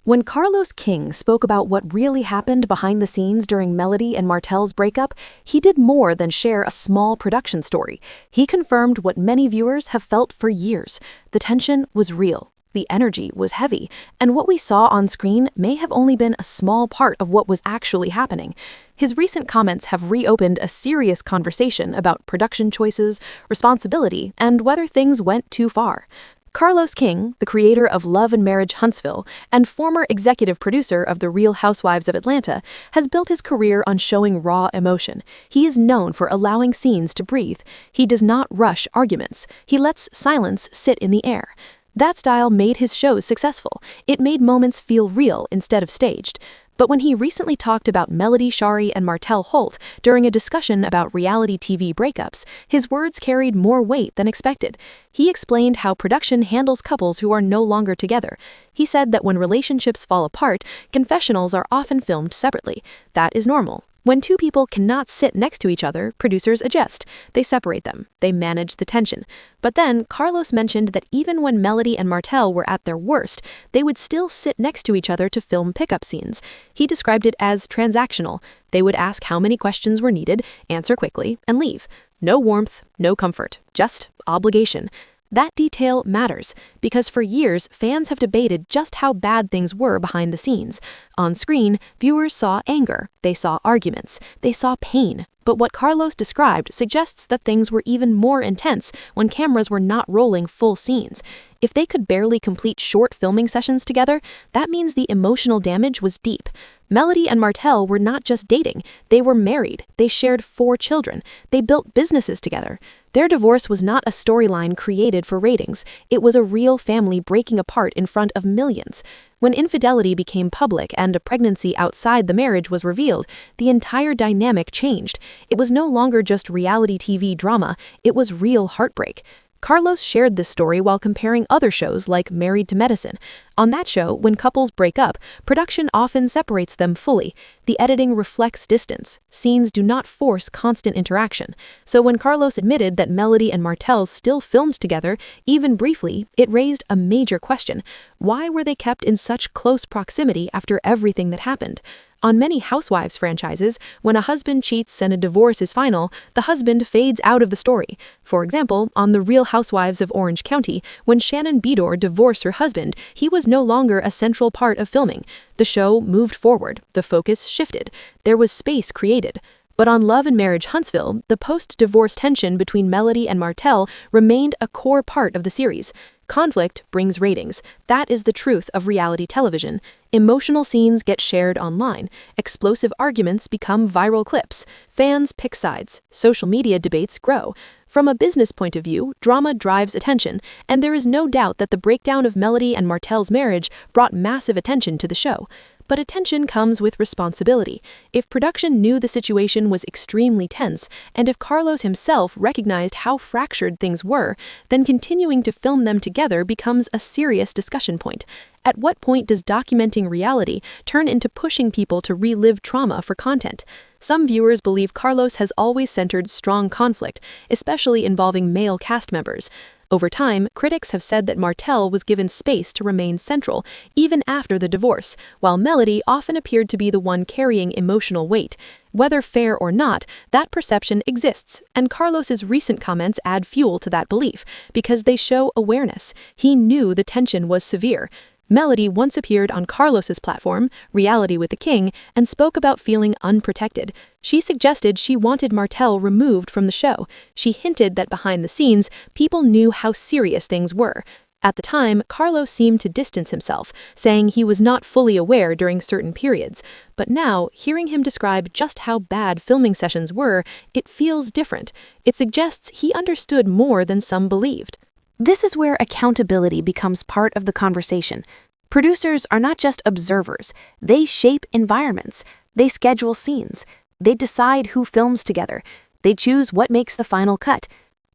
When Carlos King spoke about what really happened behind the scenes during Melody and Martell's breakup, he did more than share a small production story. He confirmed what many viewers have felt for years. The tension was real. The energy was heavy, and what we saw on screen may have only been a small part of what was actually happening. His recent comments have reopened a serious conversation about production choices, responsibility, and whether things went too far. Carlos King, the creator of Love and Marriage Huntsville and former executive producer of The Real Housewives of Atlanta, has built his career on showing raw emotion. He is known for allowing scenes to breathe. He does not rush arguments. He lets silence sit in the air. That style made his shows successful. It made moments feel real instead of staged. But when he recently talked about Melody Shari and Martell Holt during a discussion about reality TV breakups, his words carried more weight than expected. He explained how production handles couples who are no longer together. He said that when relationships fall apart, confessionals are often filmed separately. That is normal. When two people cannot sit next to each other, producers adjust. They separate them. They manage the tension. But then, Carlos mentioned that even when Melody and Martell were at their worst, they would still sit next to each other to film pickup scenes. He described it as transactional. They would ask how many questions were needed, answer quickly, and leave. No warmth, no comfort, just obligation. That detail matters, because for years, fans have debated just how bad things were behind the scenes. On screen, viewers saw anger, they saw arguments, they saw pain. But what Carlos described suggests that things were even more intense when cameras were not rolling full scenes. If they could barely complete short filming sessions together, that means the emotional damage was deep. Melody and Martell were not just dating, they were married, they shared 4 children, they built businesses together. Their divorce was not a storyline created for ratings, it was a real family breaking apart in front of millions. When infidelity became public and a pregnancy outside the marriage was revealed, the entire dynamic changed. It was no longer just reality TV drama, it was real heartbreak. Carlos shared this story while comparing other shows like Married to Medicine. On that show, when couples break up, production often separates them fully. The editing reflects distance. Scenes do not force constant interaction. So when Carlos admitted that Melody and Martell still filmed together, even briefly, it raised a major question. Why were they kept in such close proximity after everything that happened? On many Housewives franchises, when a husband cheats and a divorce is final, the husband fades out of the story. For example, on The Real Housewives of Orange County, when Shannon Beador divorced her husband, he was no longer a central part of filming. The show moved forward, the focus shifted, there was space created. But on Love and Marriage Huntsville, the post-divorce tension between Melody and Martell remained a core part of the series. Conflict brings ratings. That is the truth of reality television. Emotional scenes get shared online. Explosive arguments become viral clips. Fans pick sides. Social media debates grow. From a business point of view, drama drives attention, and there is no doubt that the breakdown of Melody and Martell's marriage brought massive attention to the show. But attention comes with responsibility. If production knew the situation was extremely tense, and if Carlos himself recognized how fractured things were, then continuing to film them together becomes a serious discussion point. At what point does documenting reality turn into pushing people to relive trauma for content? Some viewers believe Carlos has always centered strong conflict, especially involving male cast members. Over time, critics have said that Martell was given space to remain central, even after the divorce, while Melody often appeared to be the one carrying emotional weight. Whether fair or not, that perception exists, and Carlos's recent comments add fuel to that belief, because they show awareness. He knew the tension was severe. Melody once appeared on Carlos's platform, Reality with the King, and spoke about feeling unprotected. She suggested she wanted Martell removed from the show. She hinted that behind the scenes, people knew how serious things were. At the time, Carlos seemed to distance himself, saying he was not fully aware during certain periods. But now, hearing him describe just how bad filming sessions were, it feels different. It suggests he understood more than some believed. This is where accountability becomes part of the conversation. Producers are not just observers. They shape environments. They schedule scenes. They decide who films together. They choose what makes the final cut.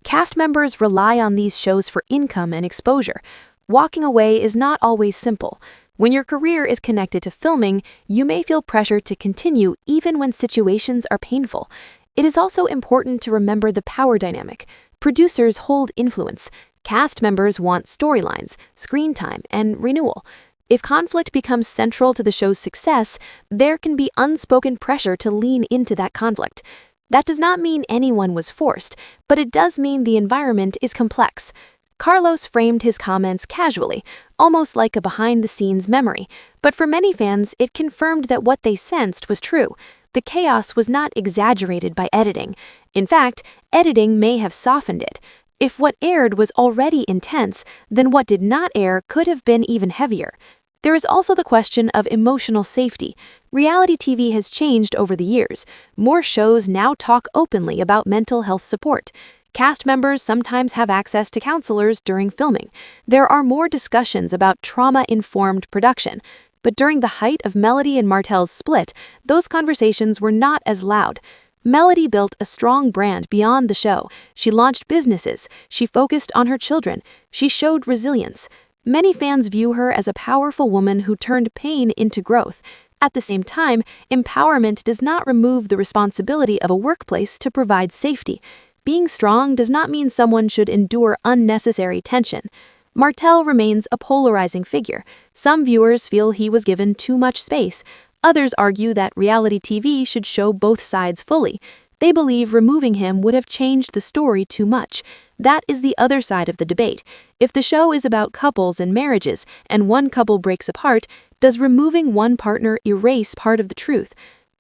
Cast members rely on these shows for income and exposure. Walking away is not always simple. When your career is connected to filming, you may feel pressure to continue even when situations are painful. It is also important to remember the power dynamic. Producers hold influence. Cast members want storylines, screen time, and renewal. If conflict becomes central to the show's success, there can be unspoken pressure to lean into that conflict. That does not mean anyone was forced, but it does mean the environment is complex. Carlos framed his comments casually, almost like a behind-the-scenes memory, but for many fans, it confirmed that what they sensed was true. The chaos was not exaggerated by editing. In fact, editing may have softened it. If what aired was already intense, then what did not air could have been even heavier. There is also the question of emotional safety. Reality TV has changed over the years. More shows now talk openly about mental health support. Cast members sometimes have access to counselors during filming. There are more discussions about trauma-informed production. But during the height of Melody and Martell's split, those conversations were not as loud. Melody built a strong brand beyond the show. She launched businesses. She focused on her children. She showed resilience. Many fans view her as a powerful woman who turned pain into growth. At the same time, empowerment does not remove the responsibility of a workplace to provide safety. Being strong does not mean someone should endure unnecessary tension. Martell remains a polarizing figure. Some viewers feel he was given too much space. Others argue that reality TV should show both sides fully. They believe removing him would have changed the story too much. That is the other side of the debate. If the show is about couples and marriages, and one couple breaks apart, does removing one partner erase part of the truth?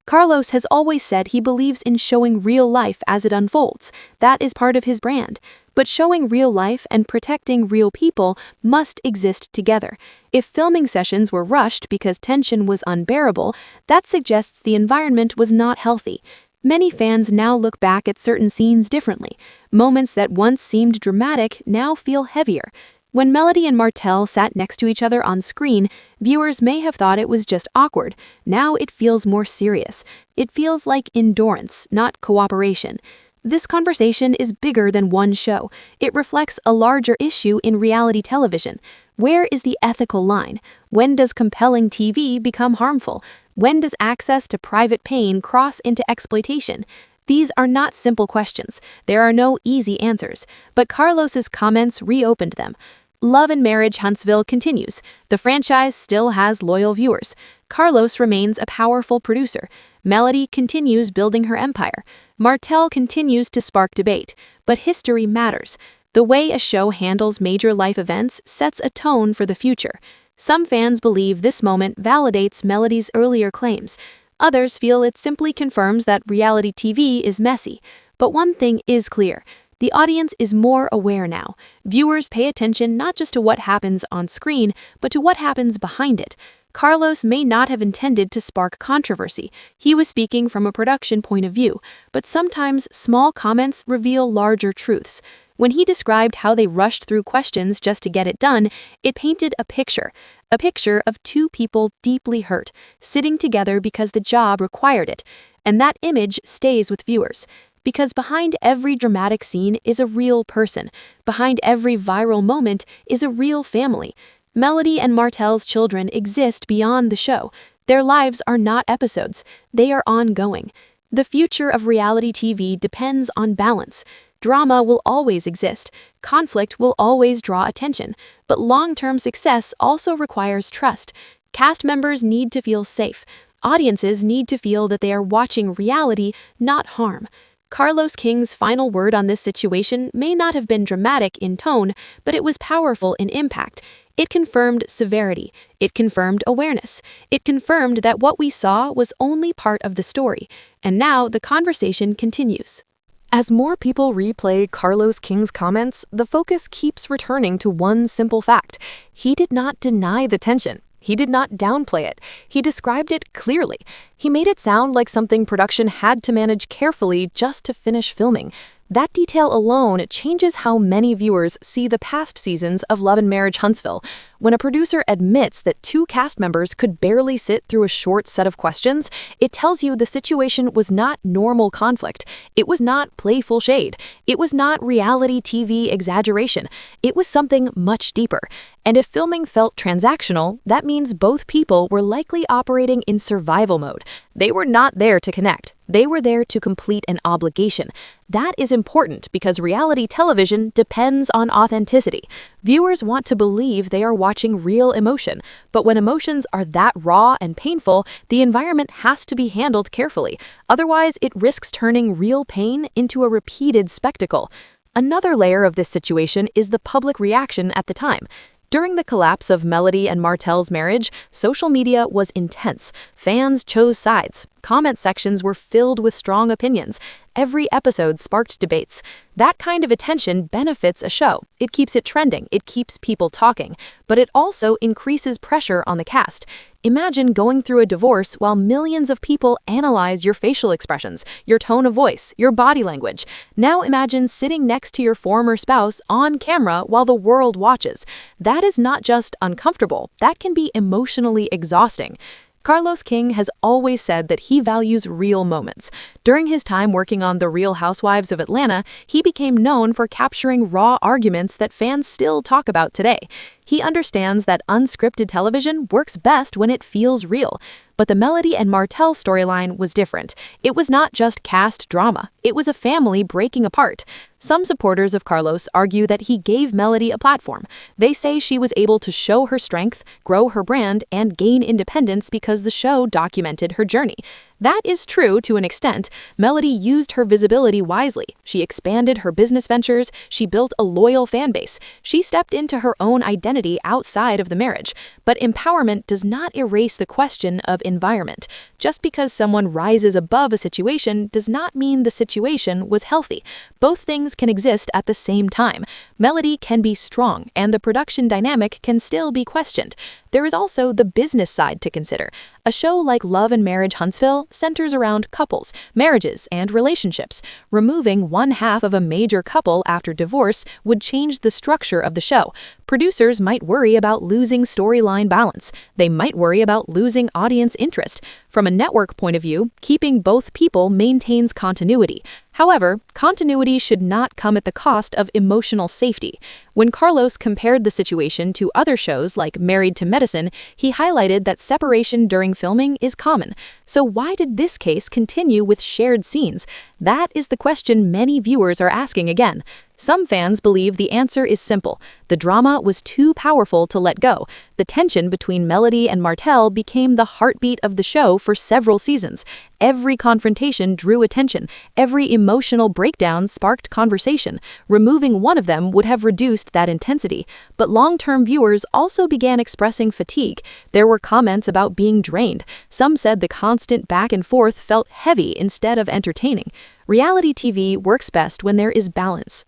Carlos has always said he believes in showing real life as it unfolds. That is part of his brand. But showing real life and protecting real people must exist together. If filming sessions were rushed because tension was unbearable, that suggests the environment was not healthy. Many fans now look back at certain scenes differently. Moments that once seemed dramatic now feel heavier. When Melody and Martell sat next to each other on screen, viewers may have thought it was just awkward. Now it feels more serious. It feels like endurance, not cooperation. This conversation is bigger than one show. It reflects a larger issue in reality television. Where is the ethical line? When does compelling TV become harmful? When does access to private pain cross into exploitation? These are not simple questions. There are no easy answers. But Carlos's comments reopened them. Love and Marriage Huntsville continues. The franchise still has loyal viewers. Carlos remains a powerful producer. Melody continues building her empire. Martell continues to spark debate. But history matters. The way a show handles major life events sets a tone for the future. Some fans believe this moment validates Melody's earlier claims. Others feel it simply confirms that reality TV is messy. But one thing is clear. The audience is more aware now. Viewers pay attention not just to what happens on screen, but to what happens behind it. Carlos may not have intended to spark controversy. He was speaking from a production point of view, but sometimes small comments reveal larger truths. When he described how they rushed through questions just to get it done, it painted a picture of two people deeply hurt, sitting together because the job required it. And that image stays with viewers. Because behind every dramatic scene is a real person. Behind every viral moment is a real family. Melody and Martell's children exist beyond the show. Their lives are not episodes. They are ongoing. The future of reality TV depends on balance. Drama will always exist. Conflict will always draw attention. But long-term success also requires trust. Cast members need to feel safe. Audiences need to feel that they are watching reality, not harm. Carlos King's final word on this situation may not have been dramatic in tone, but it was powerful in impact. It confirmed severity. It confirmed awareness. It confirmed that what we saw was only part of the story. And now the conversation continues. As more people replay Carlos King's comments, the focus keeps returning to one simple fact. He did not deny the tension. He did not downplay it. He described it clearly. He made it sound like something production had to manage carefully just to finish filming. That detail alone changes how many viewers see the past seasons of Love and Marriage Huntsville. When a producer admits that two cast members could barely sit through a short set of questions, it tells you the situation was not normal conflict. It was not playful shade. It was not reality TV exaggeration. It was something much deeper. And if filming felt transactional, that means both people were likely operating in survival mode. They were not there to connect. They were there to complete an obligation. That is important because reality television depends on authenticity. Viewers want to believe they are watching real emotion, but when emotions are that raw and painful, the environment has to be handled carefully. Otherwise, it risks turning real pain into a repeated spectacle. Another layer of this situation is the public reaction at the time. During the collapse of Melody and Martell's marriage, social media was intense. Fans chose sides. Comment sections were filled with strong opinions. Every episode sparked debates. That kind of attention benefits a show. It keeps it trending. It keeps people talking. But it also increases pressure on the cast. Imagine going through a divorce while millions of people analyze your facial expressions, your tone of voice, your body language. Now imagine sitting next to your former spouse on camera while the world watches. That is not just uncomfortable. That can be emotionally exhausting. Carlos King has always said that he values real moments. During his time working on The Real Housewives of Atlanta, he became known for capturing raw arguments that fans still talk about today. He understands that unscripted television works best when it feels real. But the Melody and Martell storyline was different. It was not just cast drama. It was a family breaking apart. Some supporters of Carlos argue that he gave Melody a platform. They say she was able to show her strength, grow her brand, and gain independence because the show documented her journey. That is true to an extent. Melody used her visibility wisely. She expanded her business ventures. She built a loyal fan base. She stepped into her own identity outside of the marriage. But empowerment does not erase the question of environment. Just because someone rises above a situation does not mean the situation was healthy. Both things can exist at the same time. Melody can be strong, and the production dynamic can still be questioned. There is also the business side to consider. A show like Love and Marriage Huntsville centers around couples, marriages, and relationships. Removing one half of a major couple after divorce would change the structure of the show. Producers might worry about losing storyline balance. They might worry about losing audience interest. From a network point of view, keeping both people maintains continuity. However, continuity should not come at the cost of emotional safety. When Carlos compared the situation to other shows like Married to Medicine, he highlighted that separation during filming is common. So why did this case continue with shared scenes? That is the question many viewers are asking again. Some fans believe the answer is simple. The drama was too powerful to let go. The tension between Melody and Martell became the heartbeat of the show for several seasons. Every confrontation drew attention. Every emotional breakdown sparked conversation. Removing one of them would have reduced that intensity. But long-term viewers also began expressing fatigue. There were comments about being drained. Some said the constant back and forth felt heavy instead of entertaining. Reality TV works best when there is balance.